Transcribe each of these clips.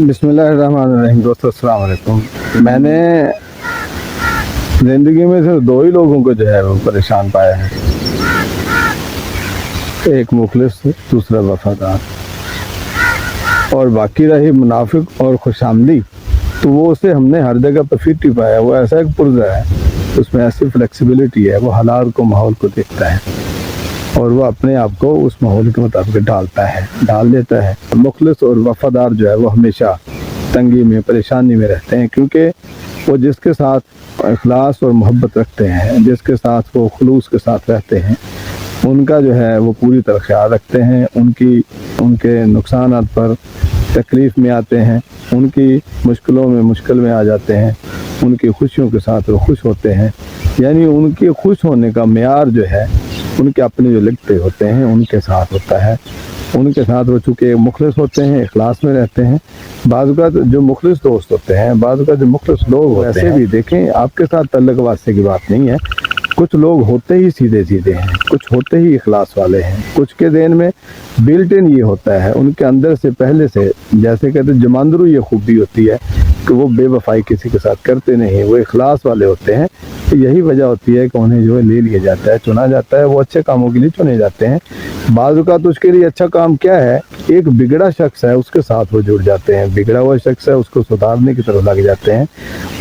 बिस्मिल्लाहिर्रहमानिर्रहीम। दोस्तों अस्सलाम वालेकुम। मैंने ज़िंदगी में सिर्फ दो ही लोगों को जो है वो परेशान पाया है, एक मुखलिस, दूसरा वफादार। और बाकी रही मुनाफिक और खुशामदी, तो वो उसे हमने हर जगह पर फिट ही पाया। वो ऐसा एक पुर्जा है, उसमें ऐसी फ्लेक्सिबिलिटी है, वो हालात को, माहौल को देखता है और वो अपने आप को उस माहौल के मुताबिक डाल देता है। मुखलिस और वफादार जो है वो हमेशा तंगी में, परेशानी में रहते हैं, क्योंकि वो जिसके साथ इखलास और मोहब्बत रखते हैं, जिसके साथ वो खुलूस के साथ रहते हैं, उनका जो है वो पूरी तरह ख्याल रखते हैं। उनके नुकसानात पर तकलीफ़ में आते हैं, उनकी मुश्किलों में मुश्किल में आ जाते हैं, उनकी खुशियों के साथ वो खुश होते हैं। यानी उनके खुश होने का मेयार जो है उनके अपने जो लिखते होते हैं उनके साथ होता है। उनके साथ वो चूँकि मुखलिस होते हैं, इखलास में रहते हैं। बाज़ औक़ात जो मुखलिस दोस्त होते हैं, बाज़ औक़ात जो मुखलिस लोग होते हैं, ऐसे भी देखें, आपके साथ तल्लुक़ वास्ते की बात नहीं है। कुछ लोग होते ही सीधे सीधे हैं, कुछ होते ही इखलास वाले हैं, कुछ के देन में बिल्ट इन ये होता है, उनके अंदर से पहले से, जैसे कहते हैं जमांदरू, ये खूबी होती है कि वो बेवफाई किसी के साथ करते नहीं, वो इखलास वाले होते हैं। तो यही वजह होती है कि उन्हें जो है ले लिया जाता है, चुना जाता है, वो अच्छे कामों के लिए चुने जाते हैं। बाज़ औक़ात उसके लिए अच्छा काम क्या है, एक बिगड़ा शख्स है उसके साथ वो जुड़ जाते हैं, बिगड़ा हुआ शख्स है उसको सुधारने की तरफ लग जाते हैं।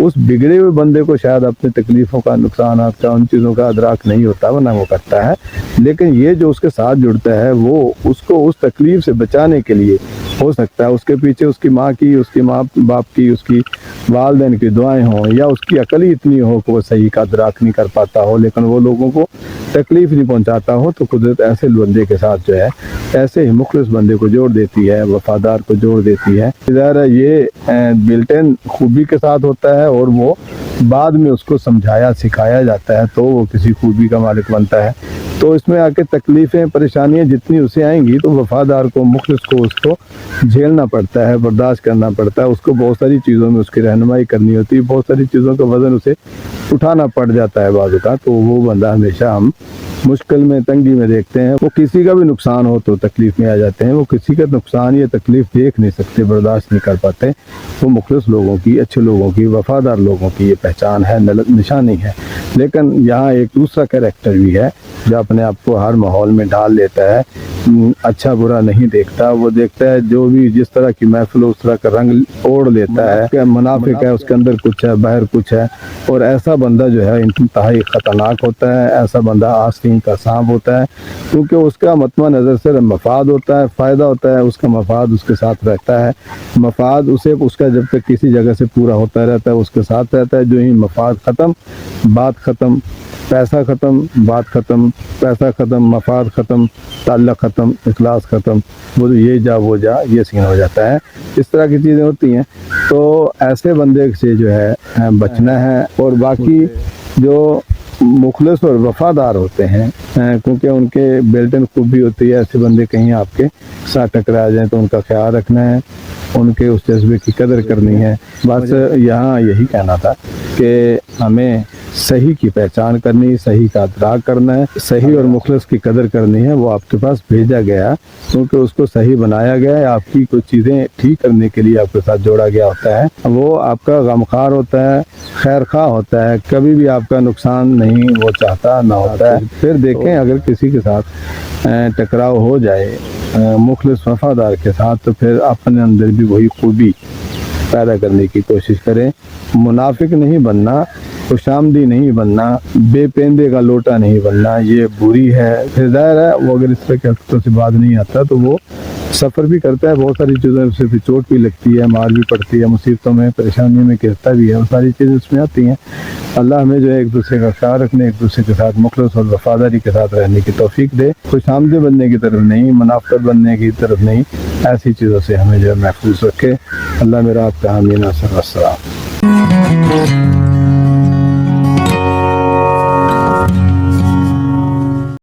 उस बिगड़े हुए बंदे को शायद अपनी तकलीफ़ों का, नुकसानात का, उन चीज़ों का अदराक नहीं होता, वरना वो करता है। लेकिन ये जो उसके साथ जुड़ता है, वो उसको उस तकलीफ़ से बचाने के लिए, हो सकता है उसके पीछे उसकी माँ की, उसकी माँ बाप की, उसकी वालिदैन की दुआएं हों, या उसकी अकल ही इतनी हो कि वो सही का अदराक नहीं कर पाता हो, लेकिन वो लोगों को तकलीफ़ नहीं पहुंचाता हो, तो कुदरत ऐसे बंदे के साथ जो है, ऐसे ही मुखलिस बंदे को जोड़ देती है, वफादार को जोड़ देती है। ज़ाहिर है ये बिल्ट-इन खूबी के साथ होता है, और वो बाद में उसको समझाया सिखाया जाता है तो वो किसी खूबी का मालिक बनता है। तो इसमें आके तकलीफ़ें, परेशानियाँ जितनी उसे आएंगी, तो वफादार को, मुखलिस को उसको झेलना पड़ता है, बर्दाश्त करना पड़ता है। उसको बहुत सारी चीज़ों में उसकी रहनुमाई करनी होती है, बहुत सारी चीज़ों का वज़न उसे उठाना पड़ जाता है बाज़ औक़ात। तो वो बंदा हमेशा हम मुश्किल में, तंगी में देखते हैं। वो किसी का भी नुकसान हो तो तकलीफ़ में आ जाते हैं, वो किसी का नुकसान या तकलीफ़ देख नहीं सकते, बर्दाश्त नहीं कर पाते। वो मुखलिस लोगों की, अच्छे लोगों की, वफादार लोगों की ये पहचान है, निशानी है। लेकिन यहाँ एक दूसरा कैरेक्टर भी है जो अपने आप को हर माहौल में डाल लेता है, अच्छा बुरा नहीं देखता। वो देखता है जो भी जिस तरह की महफिल उस तरह का रंग ओढ़ लेता है कि मुनाफिक है, उसके अंदर कुछ है, बाहर कुछ है। और ऐसा बंदा जो है इंतहाई ख़तरनाक होता है, ऐसा बंदा आस्तीन का सांप होता है, क्योंकि उसका मतवा नज़र से मफाद होता है, फ़ायदा होता है, उसका मफाद उसके साथ रहता है। मफाद उसे, उसका जब तक किसी जगह से पूरा होता रहता है उसके साथ रहता है। जो ही मफाद ख़त्म, बात ख़त्म, पैसा ख़त्म, बात ख़त्म, पैसा ख़त्म, मफाद ख़त्म, ताल्लुक़ ख़त्म, इखलास ख़त्म, वो ये जा वो जा, ये सीन हो जाता है। इस तरह की चीज़ें होती हैं। तो ऐसे बंदे से जो है बचना है। और बाकी जो मुखलिस और वफादार होते हैं, क्योंकि उनके बिल्ट-इन खूबी होती है, ऐसे बंदे कहीं आपके साथ टकरा जाएं तो उनका ख्याल रखना है, उनके उस जज्बे की कदर करनी है। बस यहाँ यही कहना था कि हमें सही की पहचान करनी, सही का अदराक करना है, सही और मुखलिस की कदर करनी है। वो आपके पास भेजा गया क्योंकि उसको सही बनाया गया है, आपकी कुछ चीज़ें ठीक करने के लिए आपके साथ जोड़ा गया होता है। वो आपका गमखार होता है, खैर खा होता है, कभी भी आपका नुकसान नहीं वो चाहता ना होता है। फिर देखें, अगर किसी के साथ टकराव हो जाए मुखलिस वफादार के साथ, तो फिर अपने अंदर भी वही खूबी पैदा करने की कोशिश करें। मुनाफिक नहीं बनना, खुशामदी नहीं बनना, बेपेंदे का लोटा नहीं बनना, ये बुरी है। फिर ज़ाहिर है वो अगर इस तरह के हरकतों से बात नहीं आता तो वो सफ़र भी करता है, बहुत सारी चीज़ें उसे फिर चोट भी लगती है, मार भी पड़ती है, मुसीबतों में, परेशानियों में गिरता भी है, वो सारी चीज़ें उसमें आती हैं। अल्लाह हमें जो है एक दूसरे का ख्याल रखने, एक दूसरे के साथ मुखलिस और वफादारी के साथ रहने की तौफीक दे। खुशामदी बनने की तरफ नहीं, मुनाफ़िक बनने की तरफ नहीं, ऐसी चीज़ों से हमें जो है महफूज रखे। अल्लाह मेरा आपका आमीन। अस्सलाम।